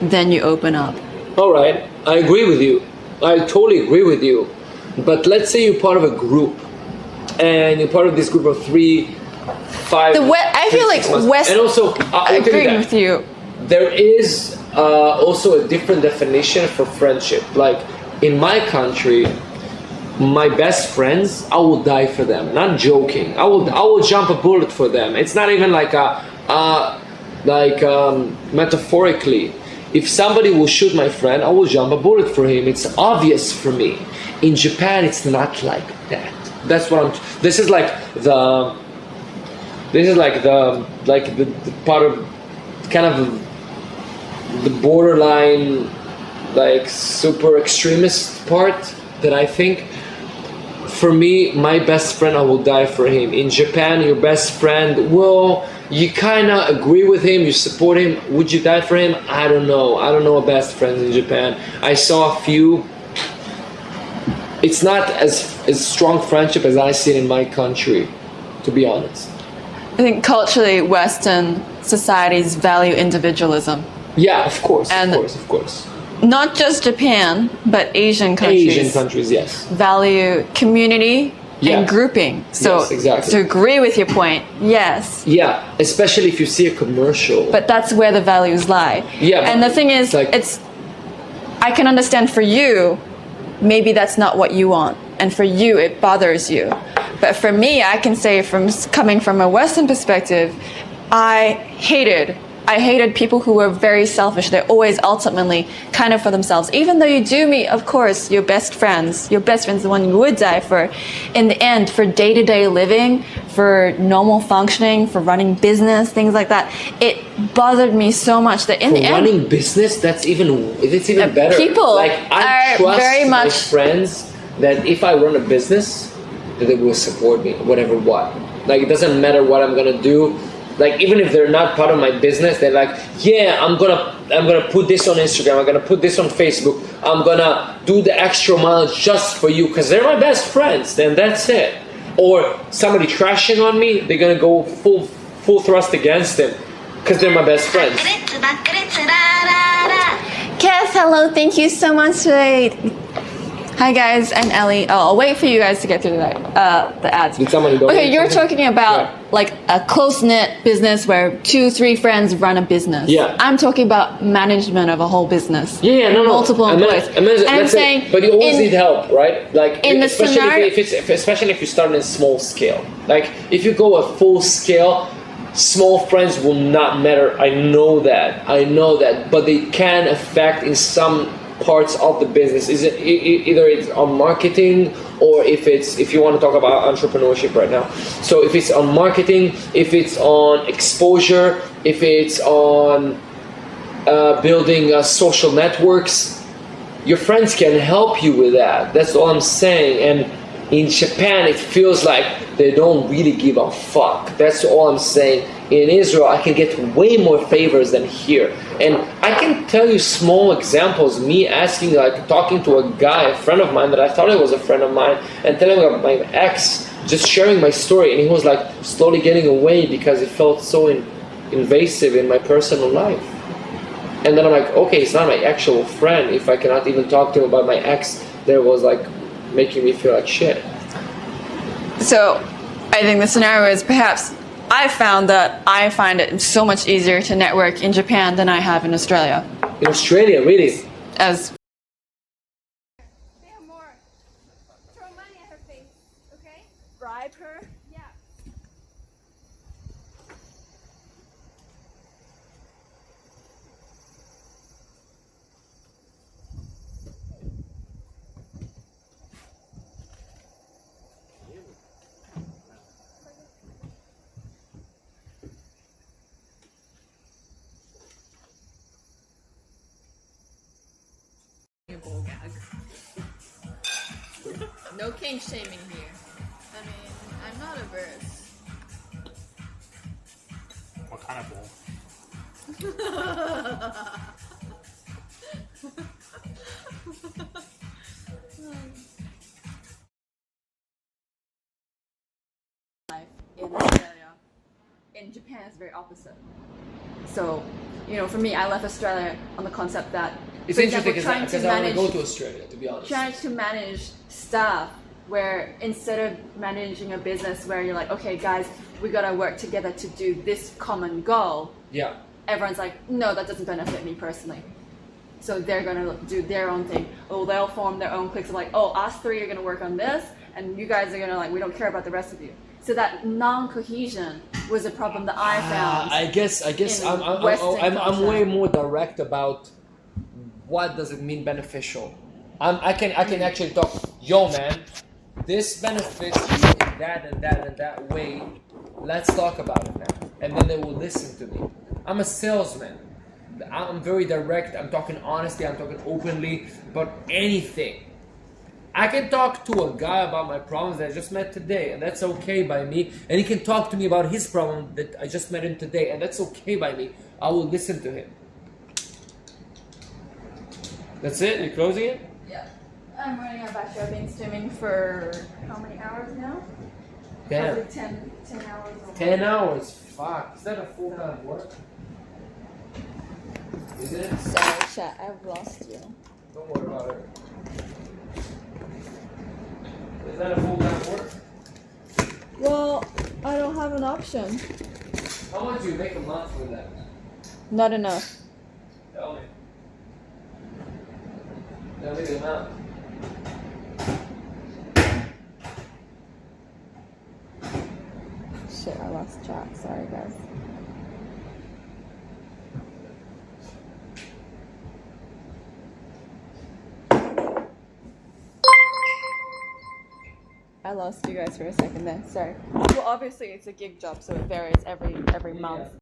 then you open up. All right, I agree with you. I totally agree with you. But let's say you're part of a group, and you're part of this group of 3, 5. I feel like West. And also, I agree with you. There is also a different definition for friendship. Like in my country, my best friends, I will die for them. Not joking. I will jump a bullet for them. It's not even like metaphorically. If somebody will shoot my friend, I will jump a bullet for him. It's obvious for me. In Japan, it's not like that. That's what I'm. This is like the part of kind of the borderline, like super extremist part that I think. For me, my best friend, I will die for him. In Japan, your best friend, well, you kind of agree with him, you support him. Would you die for him? I don't know. I don't know a best friend in Japan. I saw a few. It's not as strong friendship as I see it in my country, to be honest. I think culturally, Western societies value individualism. Yeah, of course, of course. Not just Japan, but Asian countries. Asian countries, yes. Value community and grouping. So yes, exactly. To agree with your point, yes. Yeah, especially if you see a commercial. But that's where the values lie. Yeah. And the thing is, I can understand for you, maybe that's not what you want. And for you, it bothers you. But for me, I can say coming from a Western perspective, I hated people who were very selfish. They're always ultimately kind of for themselves. Even though you do meet, of course, your best friends, the one you would die for. In the end, for day-to-day living, for normal functioning, for running business, things like that, it bothered me so much that in the end... running business, it's even better. People I trust very much my friends that if I run a business, that they will support me, whatever what. Like, it doesn't matter what I'm going to do. Like, even if they're not part of my business, they're like, yeah, I'm gonna put this on Instagram, I'm gonna put this on Facebook, I'm gonna do the extra mile just for you, because they're my best friends, then that's it. Or somebody trashing on me, they're gonna go full thrust against them, because they're my best friends. Kath, hello, thank you so much today. Hi guys, I'm Ellie. I'll wait for you guys to get through the ads. Okay, you're talking about like a close-knit business where 2-3 friends run a business. Yeah. I'm talking about management of a whole business. Yeah, no. Multiple employees. And I'm saying, but you always need help, right? Like, in the scenario, especially if you start in small scale. Like, if you go a full scale, small friends will not matter. I know that, but they can affect in some parts of the business. Is it either it's on marketing, or if you want to talk about entrepreneurship right now, so if it's on marketing, if it's on exposure, if it's on building social networks, your friends can help you with that. That's all I'm saying. And in Japan, it feels like they don't really give a fuck. That's all I'm saying. In Israel, I can get way more favors than here. And I can tell you small examples, me talking to a guy, a friend of mine that I thought he was a friend of mine, and telling him about my ex, just sharing my story, and he was like slowly getting away because it felt so invasive in my personal life. And then I'm like, okay, it's not my actual friend if I cannot even talk to him about my ex that was like making me feel like shit. So I think the scenario is perhaps I found that I find it so much easier to network in Japan than I have in Australia. In Australia, really? As more. Throw money at her face, okay? bribe her? Yeah. No kink shaming here. I mean, I'm not averse. What kind of bowl? In Australia, in Japan, it's very opposite. So you know, for me, I left Australia on the concept that It's for interesting example, trying because to I want to manage go to Australia, to be honest. trying to manage staff where instead of managing a business where you're like, okay, guys, we gotta work together to do this common goal. Yeah. Everyone's like, no, that doesn't benefit me personally. So they're gonna do their own thing. Oh, they'll form their own cliques of like, oh, us three are gonna work on this, and you guys are gonna like, we don't care about the rest of you. So that non-cohesion was a problem that I found. I guess in I'm Western culture. way more direct about what does it mean beneficial. I can actually talk. Yo, man, this benefits you in that and that and that way. Let's talk about it now, and then they will listen to me. I'm a salesman. I'm very direct. I'm talking honestly. I'm talking openly about anything. I can talk to a guy about my problems that I just met today, and that's okay by me. And he can talk to me about his problem that I just met him today, and that's okay by me. I will listen to him. That's it? You're closing it? Yeah. I'm running a battery. I've been streaming for how many hours now? Damn. Probably 10 hours. Or 10 hours. Fuck. Is that a full-time work? Is it? Sorry, chat. I've lost you. Don't worry about it. Is that a full-time work? Well, I don't have an option. How much do you make a month for that? Not enough. Tell me. Tell me the amount. Shit, I lost track. Sorry, guys. I lost you guys for a second then. Sorry. Well, obviously it's a gig job, so it varies every month.